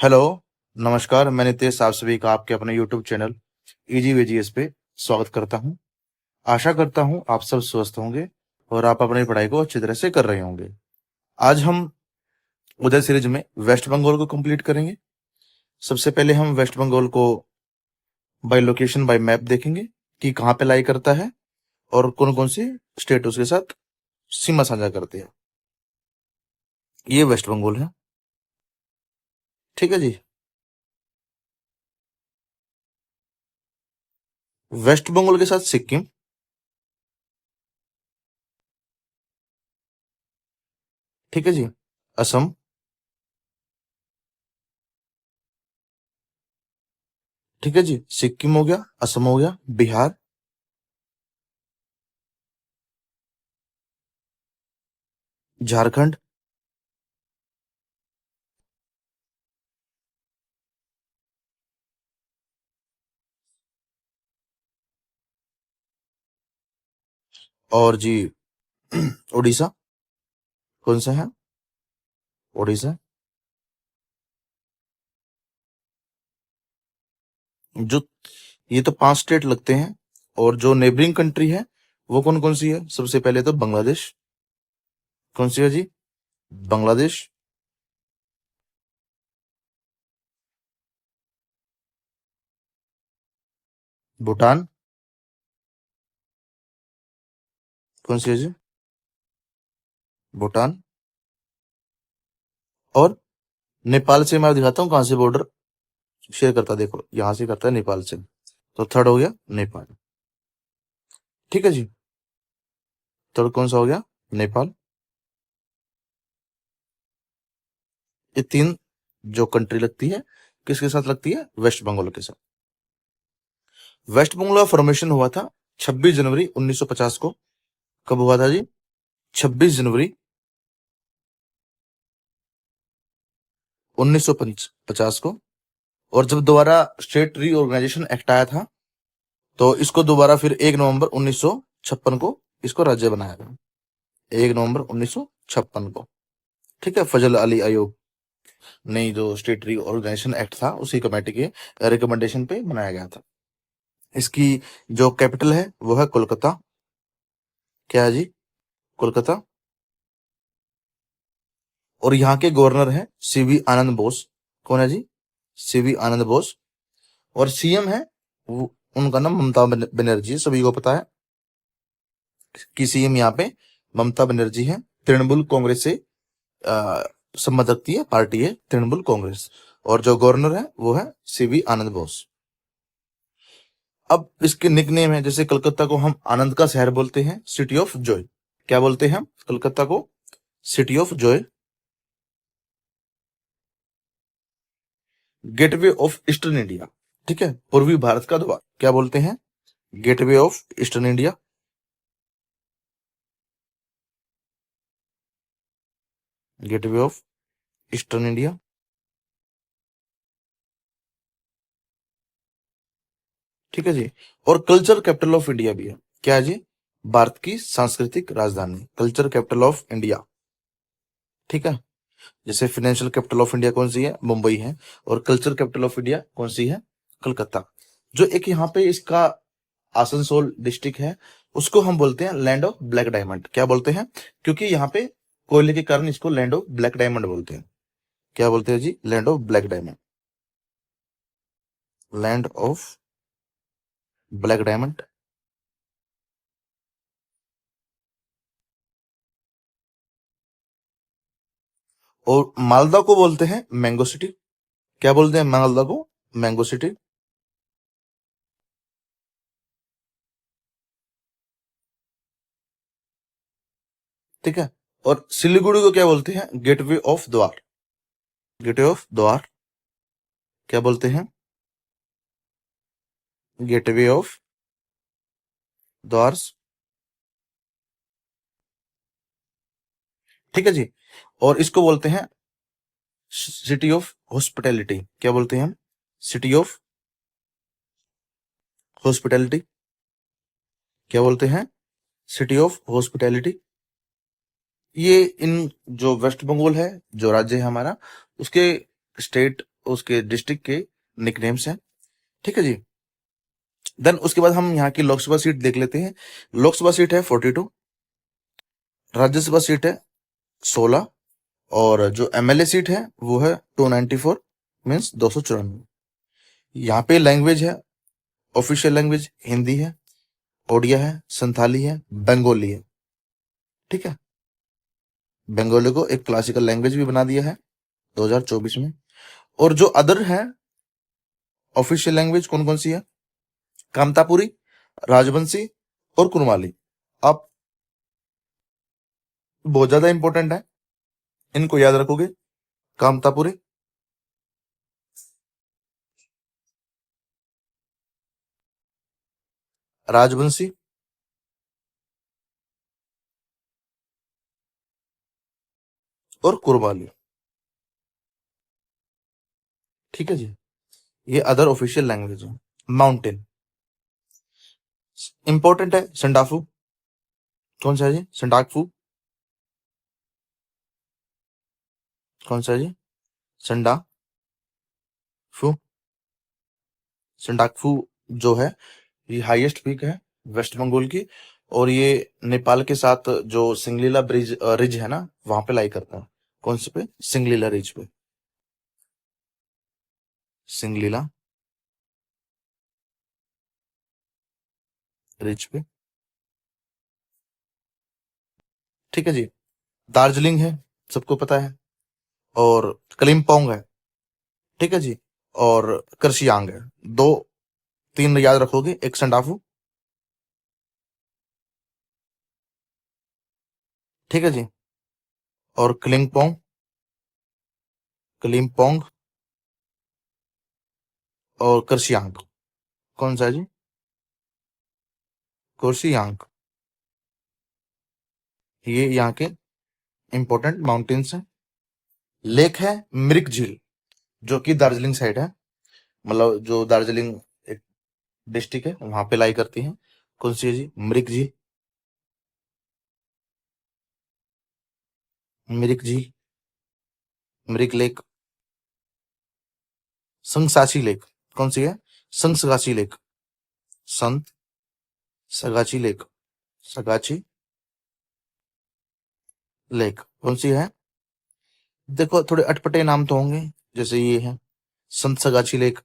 Hello, नमस्कार। मैं नितेश आप सभी का आपके अपने यूट्यूब चैनल इजी वेजीएस पे स्वागत करता हूं। आशा करता हूं आप सब स्वस्थ होंगे और आप अपनी पढ़ाई को अच्छी तरह से कर रहे होंगे। आज हम उदय सीरीज में वेस्ट बंगाल को कंप्लीट करेंगे। सबसे पहले हम वेस्ट बंगाल को बाय लोकेशन बाय मैप देखेंगे कि कहाँ पे लाई करता है और कौन कौन से स्टेट उसके साथ सीमा साझा करते हैं। ये वेस्ट बंगाल है, ठीक है जी। वेस्ट बंगाल के साथ सिक्किम, ठीक है जी। असम, ठीक है जी। सिक्किम हो गया, असम हो गया, बिहार, झारखंड, और जी उड़ीसा। कौन सा है? उड़ीसा। जो ये तो 5 स्टेट लगते हैं। और जो नेबरिंग कंट्री है वो कौन कौन सी है? सबसे पहले तो बांग्लादेश। कौन सी है जी? बांग्लादेश। भूटान। कौन सी है जी? भूटान। और नेपाल से मैं दिखाता हूँ कहाँ से बॉर्डर शेयर करता है। देखो यहाँ से करता है नेपाल से। तो थर्ड हो गया नेपाल, ठीक है जी। थर्ड कौन सा हो गया? नेपाल। ये तीन जो कंट्री लगती है किसके साथ लगती है? वेस्ट बंगाल के साथ। वेस्ट बंगाल का फॉर्मेशन हुआ था 26 जनवरी 1950 को। कब हुआ था जी? 26 जनवरी 1950 को। और जब दोबारा स्टेट रीऑर्गेनाइजेशन एक्ट आया था तो इसको दोबारा फिर 1 नवंबर 1956 को इसको राज्य बनाया गया। 1 नवंबर 1956 को, ठीक है। फजल अली आयोग ने जो स्टेट रीऑर्गेनाइजेशन एक्ट था उसी कमेटी के रिकमेंडेशन पे बनाया गया था। इसकी जो कैपिटल है वो है कोलकाता। क्या है जी? कोलकाता। और यहाँ के गवर्नर है सीवी आनंद बोस। कौन है जी? सीवी आनंद बोस। और सीएम है उनका नाम ममता बनर्जी, सभी को पता है कि सीएम यहाँ पे ममता बनर्जी है। तृणमूल कांग्रेस से अ, संबंध रखती है पार्टी है तृणमूल कांग्रेस। और जो गवर्नर है वो है सीवी आनंद बोस। अब इसके निकनेम है, जैसे कलकत्ता को हम आनंद का शहर बोलते हैं, सिटी ऑफ जॉय। क्या बोलते हैं हम कलकत्ता को? City of Joy. Gateway of eastern India, ठीक है, पूर्वी भारत का द्वार। क्या बोलते हैं? Gateway of eastern India. Gateway of eastern India, ठीक है जी। और कल्चर कैपिटल ऑफ इंडिया भी है। क्या है जी? भारत की सांस्कृतिक राजधानी, कल्चर कैपिटल ऑफ इंडिया, ठीक है। जैसे फाइनेंशियल कैपिटल ऑफ इंडिया कौन सी है? मुंबई है। और कल्चर कैपिटल ऑफ इंडिया कौन सी है? कलकत्ता। जो एक यहाँ पे इसका आसनसोल डिस्ट्रिक्ट है उसको हम बोलते हैं लैंड ऑफ ब्लैक डायमंड। क्या बोलते हैं? क्योंकि यहाँ पे कोयले के कारण इसको लैंड ऑफ ब्लैक डायमंड बोलते हैं। क्या बोलते हैं जी? Land of black diamond. Land of black diamond. और मालदा को बोलते हैं मैंगो सिटी। क्या बोलते हैं मालदा को? मैंगो सिटी, ठीक है। और सिलीगुड़ी को क्या बोलते हैं? गेटवे ऑफ द्वार। गेटवे ऑफ द्वार। क्या बोलते हैं? गेटवे ऑफ द्वार, ठीक है जी। और इसको बोलते हैं सिटी ऑफ हॉस्पिटैलिटी। क्या बोलते हैं हम? City of hospitality. क्या बोलते हैं? City of hospitality. ये इन जो वेस्ट बंगाल है जो राज्य है हमारा, उसके स्टेट उसके डिस्ट्रिक्ट के निकनेम्स हैं। ठीक है जी। देन उसके बाद हम यहाँ की लोकसभा सीट देख लेते हैं। लोकसभा सीट है 42, राज्यसभा सीट है 16, और जो एमएलए सीट है वो है 294, मीन्स 294। यहाँ पे लैंग्वेज है, ऑफिशियल लैंग्वेज हिंदी है, ओडिया है, संथाली है, बंगाली है। ठीक है, बंगाली को एक क्लासिकल लैंग्वेज भी बना दिया है 2024 में। और जो अदर है ऑफिशियल लैंग्वेज कौन कौन सी है? कामतापुरी, राजवंशी और कुरमाली। आप बहुत ज्यादा इंपॉर्टेंट है, इनको याद रखोगे। कामतापुरी, राजवंशी और कुरमाली। ठीक है जी, ये अदर ऑफिशियल लैंग्वेज है। माउंटेन इंपॉर्टेंट है, संडाफू। कौन सा है जी? संडाकफू। कौन सा है जी? संडाफू। संडाकफू जो है, ये हाईएस्ट पीक है वेस्ट बंगाल की, और ये नेपाल के साथ जो सिंगलीला ब्रिज रिज है ना, वहां पे लाई करता है। कौन से पे? सिंगलीला रिज पे। सिंगलीला रिज पे। ठीक है जी। दार्जिलिंग है, सबको पता है, और कलिम्पोंग है। ठीक है जी। और कर्सियांग है। दो तीन याद रखोगे, एक संडाफू। ठीक है जी। और कलिम्पोंग, कलिम्पोंग और कर्सियांग। कौन सा है जी? कुर्सियांग। ये यहाँ के इंपॉर्टेंट माउंटेन्स हैं। लेक है मिरिक झील, जो कि दार्जिलिंग साइड है, मतलब जो दार्जिलिंग एक डिस्ट्रिक्ट है वहां पे लाई करती है। कौन सी है जी? मिरिक झील। मिरिक झील, मिरिक लेक, संगसाची लेक। कौन सी है? संगसगाची लेक। संत सगाची लेक, सगाची लेक कौन सी है? देखो थोड़े अटपटे नाम तो होंगे, जैसे ये है संत सगाची लेक।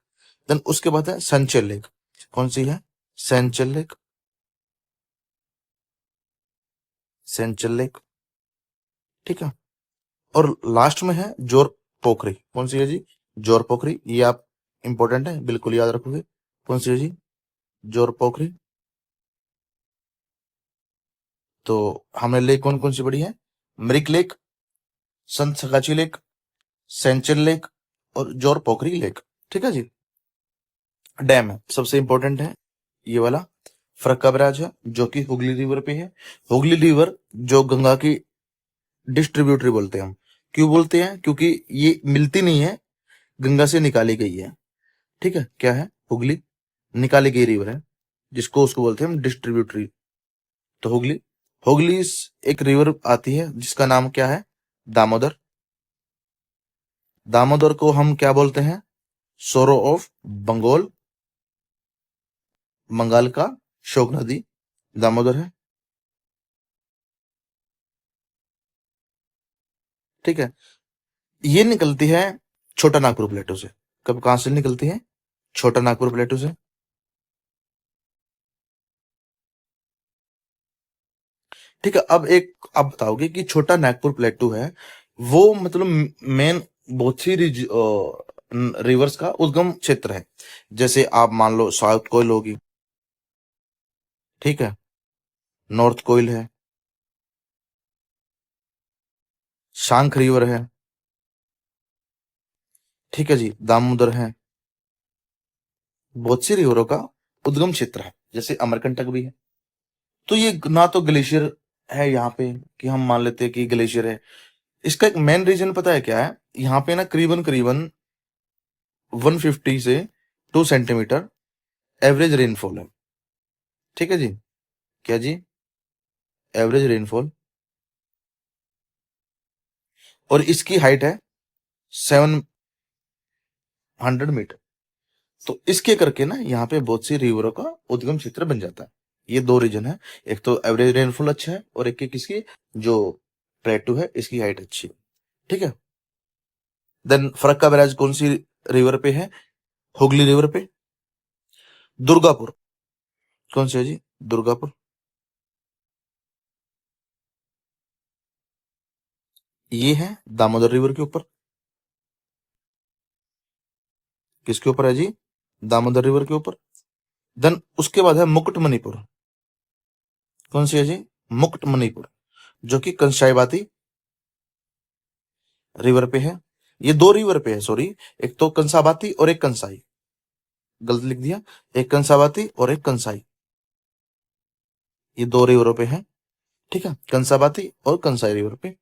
देन उसके बाद है सेंचल लेक। कौन सी है? Senchal lake, Senchal lake. ठीक है। और लास्ट में है जोर पोखरी। कौन सी है जी? जोर पोखरी। ये आप इंपॉर्टेंट है, बिल्कुल याद रखोगे। कौन सी है जी? जोर पोखरी। तो हमने लेक कौन कौन सी पढ़ी है? मृग लेक, संत सगाची लेक, सेंचल लेक और जोर पोखरी लेक। ठीक है जी। डैम है, सबसे इंपॉर्टेंट है ये वाला फरक्का बैराज है, जो कि हुगली रिवर पे है। हुगली रिवर जो गंगा की डिस्ट्रीब्यूटरी बोलते हैं हम। क्यों बोलते हैं? क्योंकि ये मिलती नहीं है, गंगा से निकाली गई है। ठीक है, क्या है? हुगली निकाली गई रिवर है, जिसको उसको बोलते हैं हम डिस्ट्रीब्यूटरी। तो हुगली, हुगली एक रिवर आती है जिसका नाम क्या है? दामोदर। दामोदर को हम क्या बोलते हैं? सोरो ऑफ बंगाल, बंगाल का शोक नदी दामोदर है। ठीक है। ये निकलती है छोटा नागपुर प्लेटो से। कब, कहां से निकलती है? छोटा नागपुर प्लेटो से। ठीक है, अब एक आप बताओगे कि छोटा नागपुर प्लेटू है, वो मतलब मेन बहुत सी रिवर्स का उद्गम क्षेत्र है। जैसे आप मान लो साउथ कोयल होगी, ठीक है, नॉर्थ कोयल है, शांख रिवर है, ठीक है जी, दामोदर है। बहुत सी रिवरों का उद्गम क्षेत्र है, जैसे अमरकंटक भी है। तो ये ना तो ग्लेशियर है यहाँ पे कि हम मान लेते हैं कि ग्लेशियर है। इसका एक मेन रीजन पता है क्या है? यहाँ पे ना करीबन करीबन 150 से 2 सेंटीमीटर एवरेज रेनफॉल है। ठीक है जी। क्या जी? Average rainfall. और इसकी हाइट है 7 100 मीटर। तो इसके करके ना यहाँ पे बहुत सी रिवरों का उद्गम क्षेत्र बन जाता है। ये दो रीजन है, एक तो एवरेज रेनफॉल अच्छा है और एक किसकी जो प्लेटू है इसकी हाइट अच्छी है। ठीक है। देन फरक्का बैराज कौन सी रिवर पे है? हुगली रिवर पे। दुर्गापुर कौन सी है जी? दुर्गापुर। ये है दामोदर रिवर के ऊपर। किसके ऊपर है जी? दामोदर रिवर के ऊपर। देन उसके बाद है मुकुटमणिपुर। कौन सी है जी? मुकुटमणिपुर, जो कि कंसाईबाती रिवर पे है। ये दो रिवर पे है, सॉरी, एक तो कंसाबाती और एक कंसाई, गलत लिख दिया। एक कंसाबाती और एक कंसाई, ये दो रिवरों पे है। ठीक है, कंसाबाती और कंसाई रिवर पे।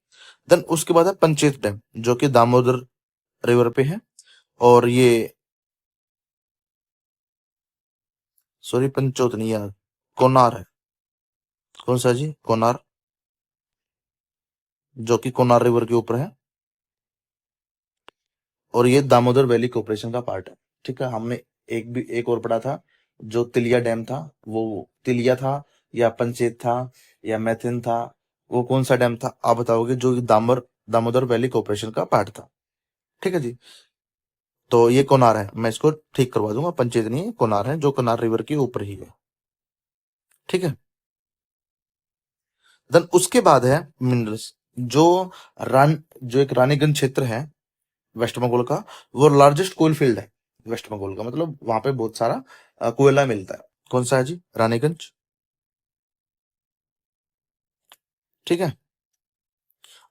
देन उसके बाद है पंचेत डैम, जो कि दामोदर रिवर पे है। और ये, सॉरी, पंचोत नहीं यार, कोनार है। कौन सा जी? कोनार, जो कि कोनार रिवर के ऊपर है। और ये दामोदर वैली कॉर्पोरेशन का पार्ट है। ठीक है। हमने एक और पढ़ा था, जो तिलिया डैम था, वो तिलिया था या पंचेत था या मैथिन था, वो कौन सा डैम था आप बताओगे? जो दामोदर वैली कॉर्पोरेशन का पार्ट था। ठीक है जी। तो ये कोनार है, मैं इसको ठीक करवा दूंगा, पंचेत नहीं है, कोनार है, जो कोनार रिवर के ऊपर ही है। ठीक है। देन उसके बाद है मिनरल्स, जो जो एक रानीगंज क्षेत्र है वेस्ट बंगाल का, वो लार्जेस्ट कोल फील्ड है वेस्ट बंगाल का, मतलब वहां पे बहुत सारा कोयला मिलता है। कौन सा है जी? रानीगंज। ठीक है।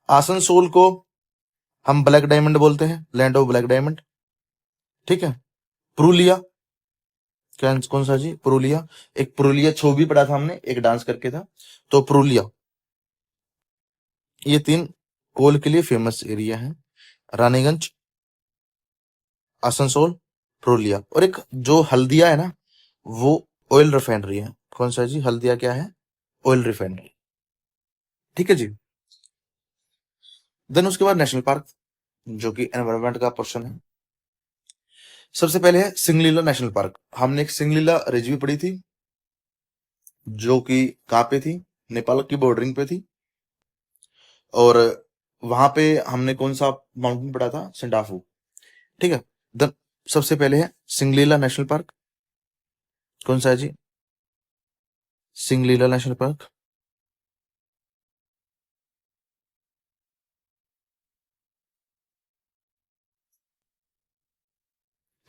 आसनसोल को हम ब्लैक डायमंड बोलते हैं, लैंड ऑफ ब्लैक डायमंड। ठीक है। पुरुलिया, कौन सा जी? पुरुलिया। एक पुरुलिया छो भी पढ़ा था हमने, एक डांस करके था। तो पुरुलिया, ये तीन कोल के लिए फेमस एरिया है, रानीगंज, आसनसोल, पुरुलिया। और एक जो हल्दिया है ना, वो ऑयल रिफाइनरी है। कौन सा जी? हल्दिया क्या है? Oil refinery. ठीक है जी। देन उसके बाद नेशनल पार्क, जो कि एनवायरमेंट का पर्सन है। सबसे पहले है सिंगलीला नेशनल पार्क। हमने एक सिंगलीला रिज भी पढ़ी थी, जो कि कहाँ पे थी? नेपाल की बॉर्डरिंग पे थी। और वहां पे हमने कौन सा माउंटेन पढ़ा था? सिंडाफू। ठीक है। देन सबसे पहले है सिंगलीला नेशनल पार्क। कौन सा है जी? Singalila national park.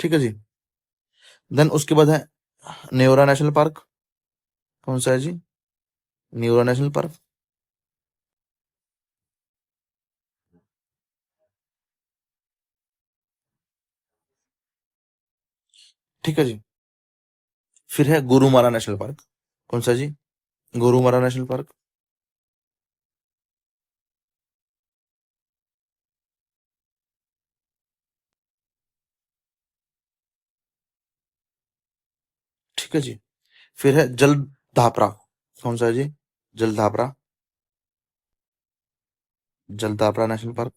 ठीक है जी। देन उसके बाद है नेवरा नेशनल पार्क। कौन सा है जी? Neora national park. ठीक है जी। फिर है गोरुमारा नेशनल पार्क। कौन सा जी? Gorumara national park. ठीक है जी। फिर है जलदापरा। कौन सा है जी? जलदापरा। Jaldapara national park.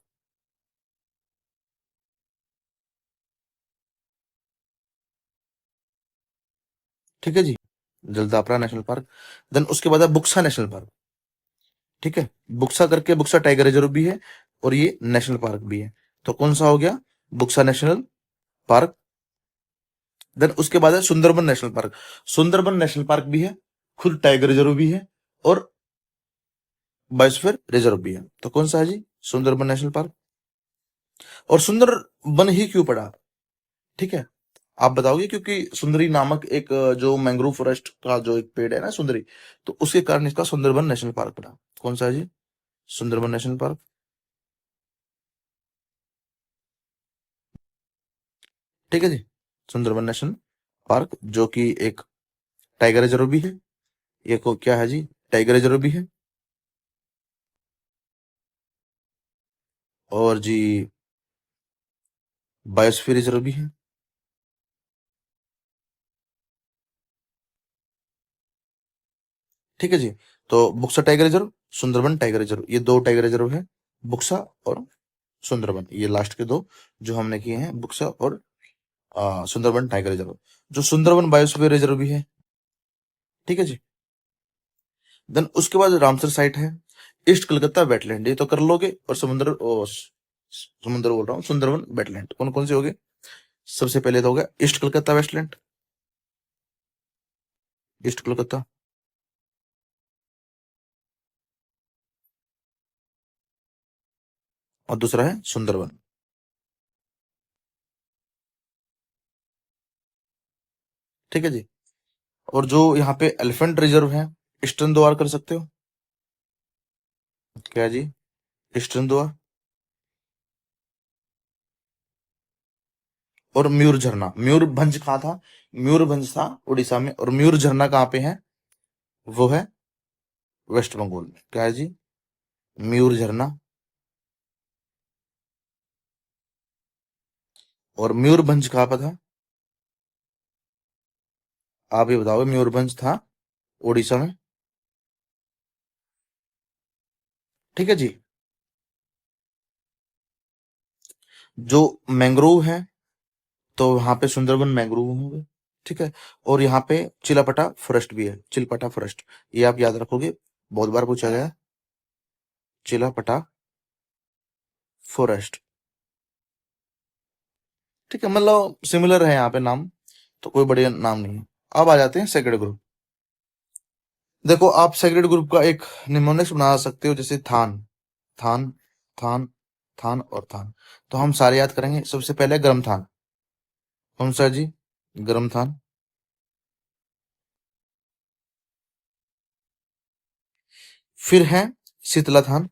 ठीक है जी। Jaldapara national park. देन उसके बाद है बुक्सा नेशनल पार्क। ठीक है। बुक्सा करके बुक्सा टाइगर रिजर्व भी है और ये नेशनल पार्क भी है। तो कौन सा हो गया? Buxa national park. देन उसके बाद है Sundarban national park. Sundarban national park भी है, खुद टाइगर रिजर्व भी है और बायोस्फीयर रिजर्व भी है। तो कौन सा है जी? Sundarban national park. और सुंदरबन ही क्यों पड़ा? ठीक है, आप बताओगे? क्योंकि सुंदरी नामक एक जो मैंग्रोव फॉरेस्ट का जो एक पेड़ है ना, सुंदरी, तो उसके कारण इसका सुंदरबन नेशनल पार्क पड़ा। कौन सा है जी? Sundarban national park. ठीक है जी। सुंदरबन नेशनल पार्क, जो कि एक टाइगर रिजर्व भी है, ये को क्या है जी? टाइगर रिजर्व भी है और जी बायोस्फीयर रिजर्व भी है। ठीक है जी। तो Buxa tiger reserve, Sundarban tiger reserve, ये दो टाइगर रिजर्व है, बुक्सा और सुंदरबन, ये लास्ट के दो जो हमने किए हैं, बुक्सा और सुंदरबन टाइगर रिजर्व, जो सुंदरबन बायोस्फीयर रिजर्व भी है। ठीक है जी। देन उसके बाद रामसर साइट है, ईस्ट कलकत्ता वेटलैंड, ये तो कर लोगे। और समुद्र बोल रहा हूँ, सुंदरबन वेटलैंड कौन कौन से हो गए? सबसे पहले तो हो गया east Calcutta wetland, east Calcutta. और दूसरा है सुंदरबन। ठीक है जी। और जो यहाँ पे एलिफेंट रिजर्व है, ईस्टर्न द्वार कर सकते हो। क्या जी? ईस्टर्न द्वार। और म्यूर झरना, मयूरभंज कहाँ था? मयूरभंज था उड़ीसा में। और म्यूर झरना कहाँ पे है? वो है वेस्ट बंगाल में। क्या है जी? म्यूर झरना। और मयूरभंज कहाँ पर था? आप ये बताओ, मयूरभंज था उड़ीसा में। ठीक है जी। जो मैंग्रोव है, तो वहां पे सुंदरबन मैंग्रोव होंगे। ठीक है। और यहाँ पे चिलापटा फॉरेस्ट भी है, चिलपटा फॉरेस्ट, ये आप याद रखोगे, बहुत बार पूछा गया है। चिलापटा फॉरेस्ट। ठीक है, मतलब सिमिलर है यहाँ पे नाम, तो कोई बढ़िया नाम नहीं है। अब आ जाते हैं सेक्रेड ग्रुप। देखो, आप सेक्रेड ग्रुप का एक निमोनिक्स बना सकते हो, जैसे थान, थान, थान, थान और थान। तो हम सारे याद करेंगे। सबसे पहले गर्म थान, कौन सा जी? गर्म थान। फिर है शीतला थान।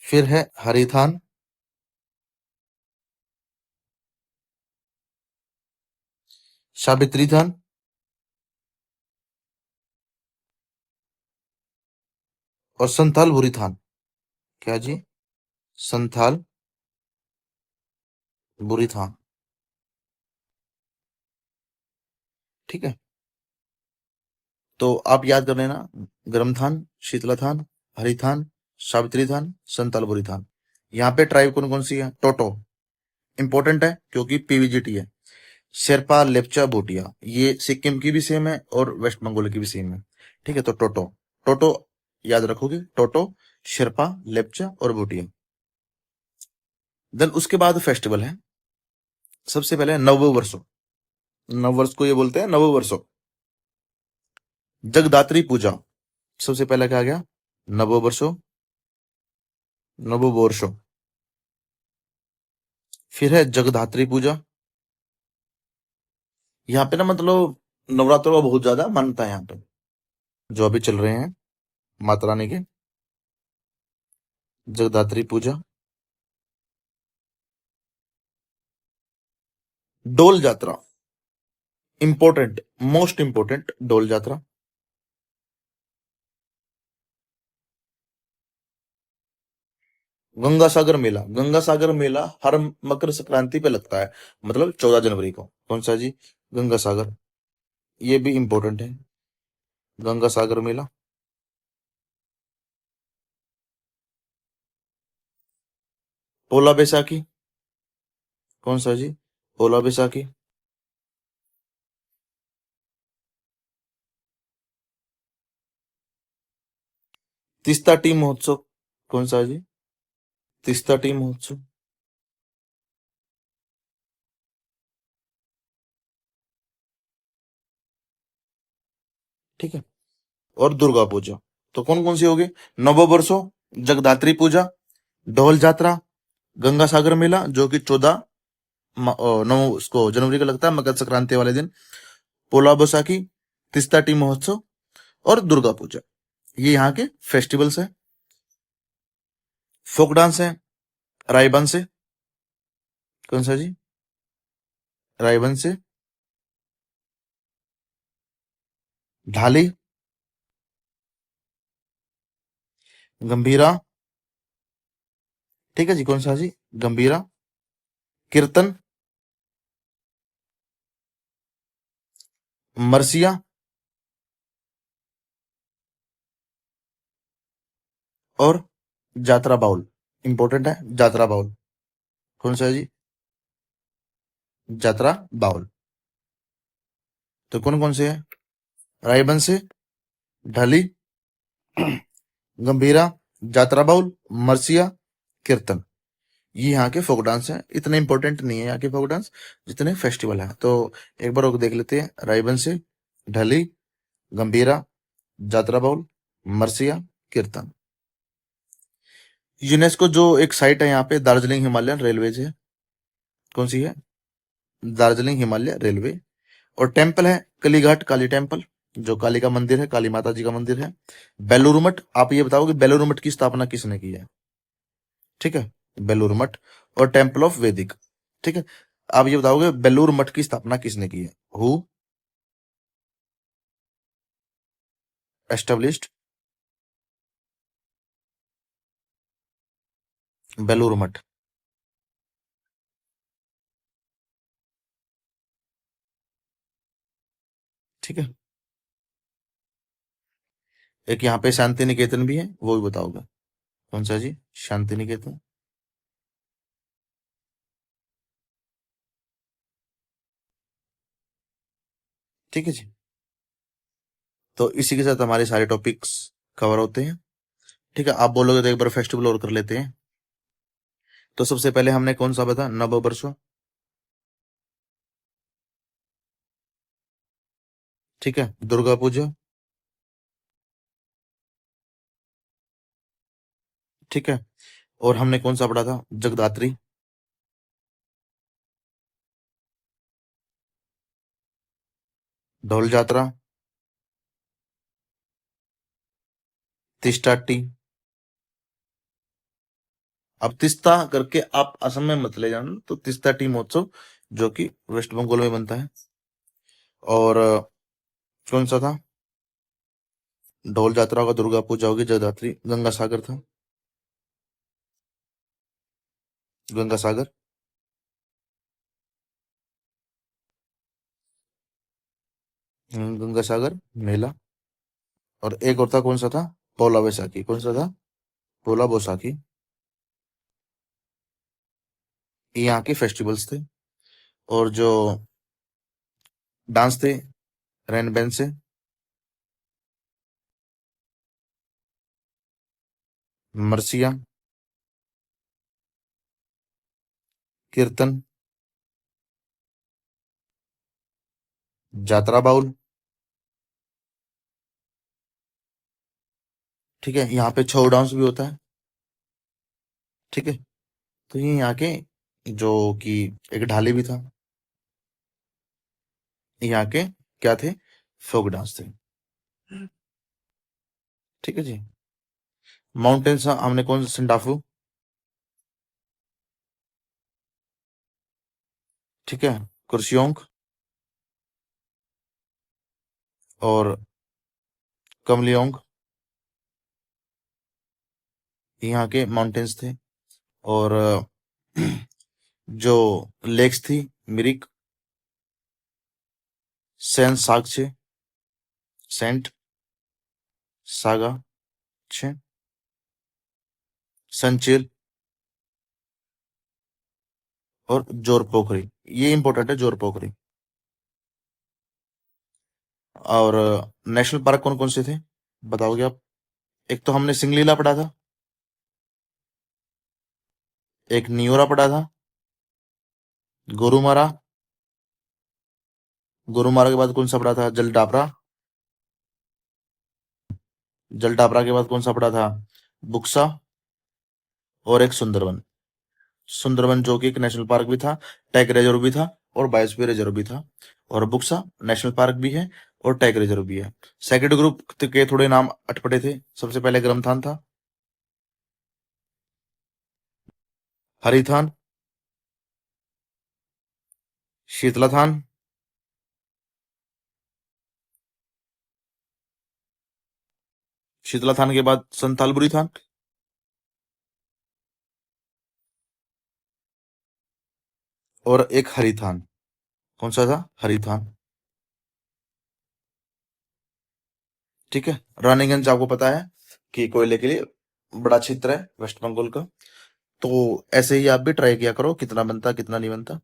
फिर है हरी थान। सावित्री थान। और संथाल बुरी थान। क्या जी? संथाल बुरी थान। ठीक है। तो आप याद कर लेना, गर्म थान, शीतला थान, हरी थान, सावित्री थान, संथाल बुरी थान। यहाँ पे ट्राइब कौन कौन सी है? टोटो इंपॉर्टेंट है, क्योंकि पीवीजीटी है। शेरपा, लेप्चा, भूटिया, ये सिक्किम की भी सेम है और वेस्ट बंगाल की भी सेम है। ठीक है, तो टोटो, टोटो याद रखोगे, टोटो, शेरपा, लेप्चा और भूटिया। देन उसके बाद फेस्टिवल है। सबसे पहले नववर्षो, नववर्ष को ये बोलते हैं नववर्षो। जगदात्री पूजा, सबसे पहले क्या आ गया? नववर्षो, नववर्षो। फिर है जगधात्री पूजा। यहाँ पे ना, मतलब नवरात्रों का बहुत ज्यादा मान्यता है यहाँ पे, जो अभी चल रहे हैं माता रानी के। जगदात्री पूजा। डोल यात्रा, इंपॉर्टेंट, मोस्ट इंपॉर्टेंट, डोल यात्रा। गंगा सागर मेला, गंगा सागर मेला हर मकर संक्रांति पे लगता है, मतलब 14 जनवरी को। कौन सा जी? गंगा सागर, ये भी इंपॉर्टेंट है, गंगा सागर मेला। पोला बैसाखी, कौन सा जी? पोला बैसाखी। तीस्ता टी महोत्सव, कौन सा जी? तीस्ता टी महोत्सव। ठीक है। और दुर्गा पूजा, तो कौन कौन सी होगी? नववर्षो, जगदात्री पूजा, ढोल यात्रा, गंगा सागर मेला जो कि 9 उसको जनवरी को लगता है, मकर संक्रांति वाले दिन, पोला बैसाखी, तीस्ता टी महोत्सव और दुर्गा पूजा। ये यहाँ के फेस्टिवल्स है। फोक डांस है, रायबन से, कौन सा जी? रायबन से। ढाली, गंभीरा। ठीक है जी, कौन सा जी? गंभीरा। कीर्तन, मरसिया। और जात्रा बाउल, इंपॉर्टेंट है जात्रा बाउल। कौन सा है जी? जात्रा बाउल। तो कौन कौन से है? रायबंश, ढली, गंभीरा, जात्रा बाउल, मरसिया, कीर्तन। ये यहाँ के फोक डांस हैं। इतने इंपॉर्टेंट नहीं है यहाँ के फोक डांस जितने फेस्टिवल है। तो एक बार और देख लेते हैं। रायबंश, ढली, गंभीरा, जात्रा बाउल, मरसिया, कीर्तन। यूनेस्को जो एक साइट है यहाँ पे, दार्जिलिंग हिमालयन रेलवेज है। कौन सी है? दार्जिलिंग हिमालय रेलवे। और टेम्पल है कलीघाट काली टेम्पल, जो काली का मंदिर है, काली माता जी का मंदिर है। बेलूर मठ, आप ये बताओ कि बेलूर मठ की स्थापना किसने की है? ठीक है, बेलूर मठ। और टेम्पल ऑफ वैदिक। ठीक है, आप ये बताओगे बेलूर मठ की स्थापना किसने की है? Who established Belur Math? ठीक है। एक यहाँ पे शांति निकेतन भी है, वो भी बताओगे? कौन सा जी? शांति निकेतन। ठीक है जी। तो इसी के साथ हमारे सारे टॉपिक्स कवर होते हैं। ठीक है, आप बोलोगे तो एक बार फेस्टिवल और कर लेते हैं। तो सबसे पहले हमने कौन सा बता? नववर्ष। ठीक है, दुर्गा पूजा। ठीक है, और हमने कौन सा पढ़ा था? जगदात्री। ढोल यात्रा, तिष्टाटी। अब तिस्ता करके आप असम में मत ले जाना, तो तिस्ता टी महोत्सव, जो कि वेस्ट बंगाल में बनता है। और कौन सा था? ढोल यात्रा होगा, दुर्गा पूजा होगी, जगदात्री, गंगा सागर था। गंगा सागर। गंगा सागर मेला। और एक और था, कौन सा था? पोला बैसाखी। कौन सा था? पोला बैसाखी। ये यहाँ के फेस्टिवल्स थे। और जो डांस थे, रैन बैन से, मरसिया, कीर्तन, जात्रा बाउल। ठीक है, यहाँ पे छऊ डांस भी होता है। ठीक है, तो ये यहाँ के जो कि एक ढाली भी था। यहाँ के क्या थे? फोक डांस थे। ठीक है जी। माउंटेन्स हमने कौन सा? सिंडाफू। ठीक है, कुर्सियोंग और कमलियोंग, यहाँ के माउंटेन्स थे। और जो लेक्स थी, मिरिक, सेंट साक्चे, सेंट सागा छे, संचिल और जोर पोखरी। ये इंपॉर्टेंट है, जोर पोखरी। और नेशनल पार्क कौन कौन से थे, बताओगे आप? एक तो हमने सिंगलीला पढ़ा था, एक नियोरा पढ़ा था, गोरुमारा। गोरुमारा के बाद कौन सा पढ़ा था? जलडापरा। जलडापरा के बाद कौन सा पढ़ा था? बुक्सा। और एक सुंदरवन। सुंदरवन जो कि एक नेशनल पार्क भी था, टाइगर रिजर्व भी था, और बायोस्फीयर रिजर्व भी था। और बुक्सा नेशनल पार्क भी है और टाइगर रिजर्व भी है। सेकेंड ग्रुप के थोड़े नाम अटपटे थे। सबसे पहले ग्रमथान था, हरिथान, शीतलाथान, शीतलाथान के बाद संथालबुरी थान, और एक हरिथान। कौन सा था? हरिथान। ठीक है, रानीगंज आपको पता है कि कोयले के लिए बड़ा क्षेत्र है वेस्ट बंगाल का। तो ऐसे ही आप भी ट्राई किया करो, कितना बनता कितना नहीं बनता।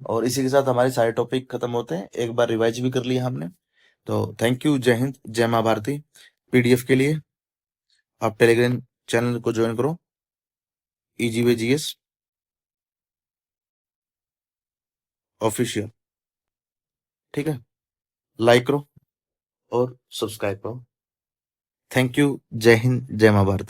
और इसी के साथ हमारे सारे टॉपिक खत्म होते हैं, एक बार रिवाइज भी कर लिया हमने। तो थैंक यू, जय हिंद, जय माँ भारती। पीडीएफ के लिए आप टेलीग्राम चैनल को ज्वाइन करो, EGVGS ऑफिशियल, ठीक है। लाइक करो और सब्सक्राइब करो। थैंक यू, जय हिंद, जय माँ भारती।